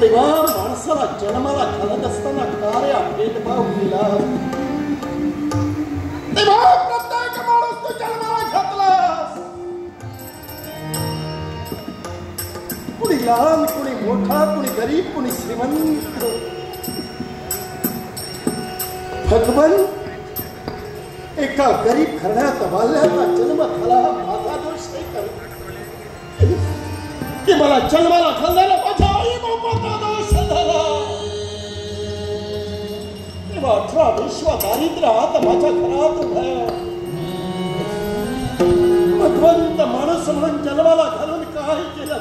तेव्हा माणसाला जन्माला घालत असताना कार्य भेदभाव केला तेव्हा प्रत्येक माणूस तू जन्माला घातलास कुणी लहान कुणी मोठा कुणी गरीब कुणी श्रीमंत भगवान एका गरीब घराण्यात वाल्याचा जन्म झाला माझा दोष नाही कर की मला जन्माला घालणारा माझ्या आई बापाचा दोष झाला तेव्हा 18 दारिद्र्य हात माझ्या घरात उभ्या भगवंत माणूस म्हणून जन्माला घालून काय केलं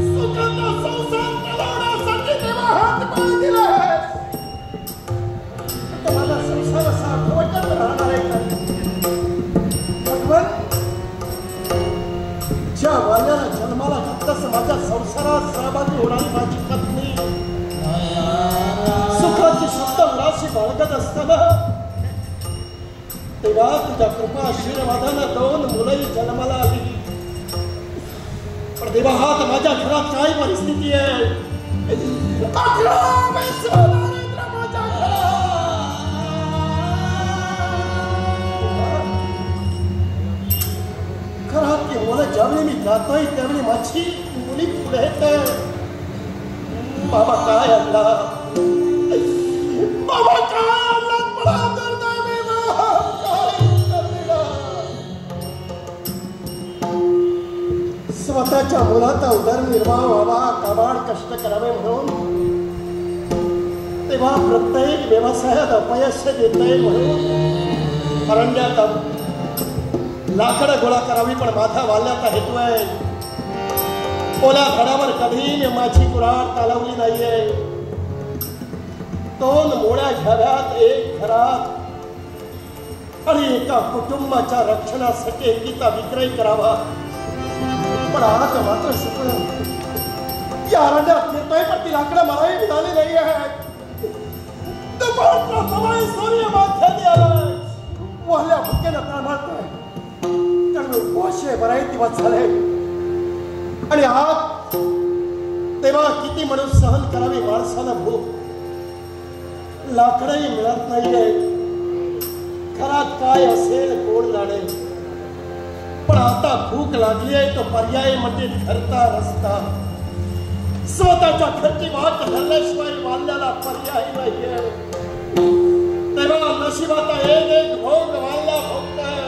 सुखाचा संसार चालवण्यासाठी तेव्हा हात पाय दिला मला संसार साठवटच राहणार आहे का भगवान ज्या वाल्याला जन्माला घातलंस माझ्या संसारात सहभागी होणारी माझी पत्नी सुखाची शुद्ध उडाशी बाळगत असताना तेव्हा तुझ्या कृपा आशीर्वादानं 2 मुलंही जन्माला आली पण तेव्हा हात माझ्या घरात काय परिस्थिती आहे 11 वर्ष दारिद्र्य माझ्या घरात की मुलं ज्यावेळी मी जातोय त्यावेळी माझी मुली पुढे येत बाबा काय आणला बाबा काय आणला मला दुर्दैवी स्वतःच्या मुलाचा उदरनिर्वाह व्हावा काबाड कष्ट करावे म्हणून तेव्हा प्रत्येक व्यवसायात अपयश देतोय म्हणून अरण्यात लाकडं गोळा करावी पण माझा वाल्याचा हेतू आहे ओल्या झाडावर कधी मी माझी कुऱ्हाड चालवली नाहीये 2 मोळ्या घरात एक घरात आणि एका कुटुंबाच्या रक्षणासाठी एकीचा विक्रय करावा पण आज मात्र सुकलं या अरण्यात फिरतोय पण ती लाकडं मलाही मिळाली नाही आहे दुपारचा समय सूर्य माथ्याने आलाय वाल्या भुकेनं तळमळतोय पोषे बराई दिवस झाले आणि आज तेव्हा किती म्हणून सहन करावी माणसानं भूक लाकडही मिळत नाहीये घरात काय असेल कोण जाणे पण आता भूक लागली आहे तो पर्याय म्हणजे घरचा रस्ता स्वतःच्या घरची वाट धरल्याशिवाय वाल्याला पर्याय नाहीये तेव्हा नशिबाचा एक भोग वाल्या भोगताय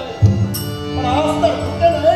पण आज तर कुठे नाही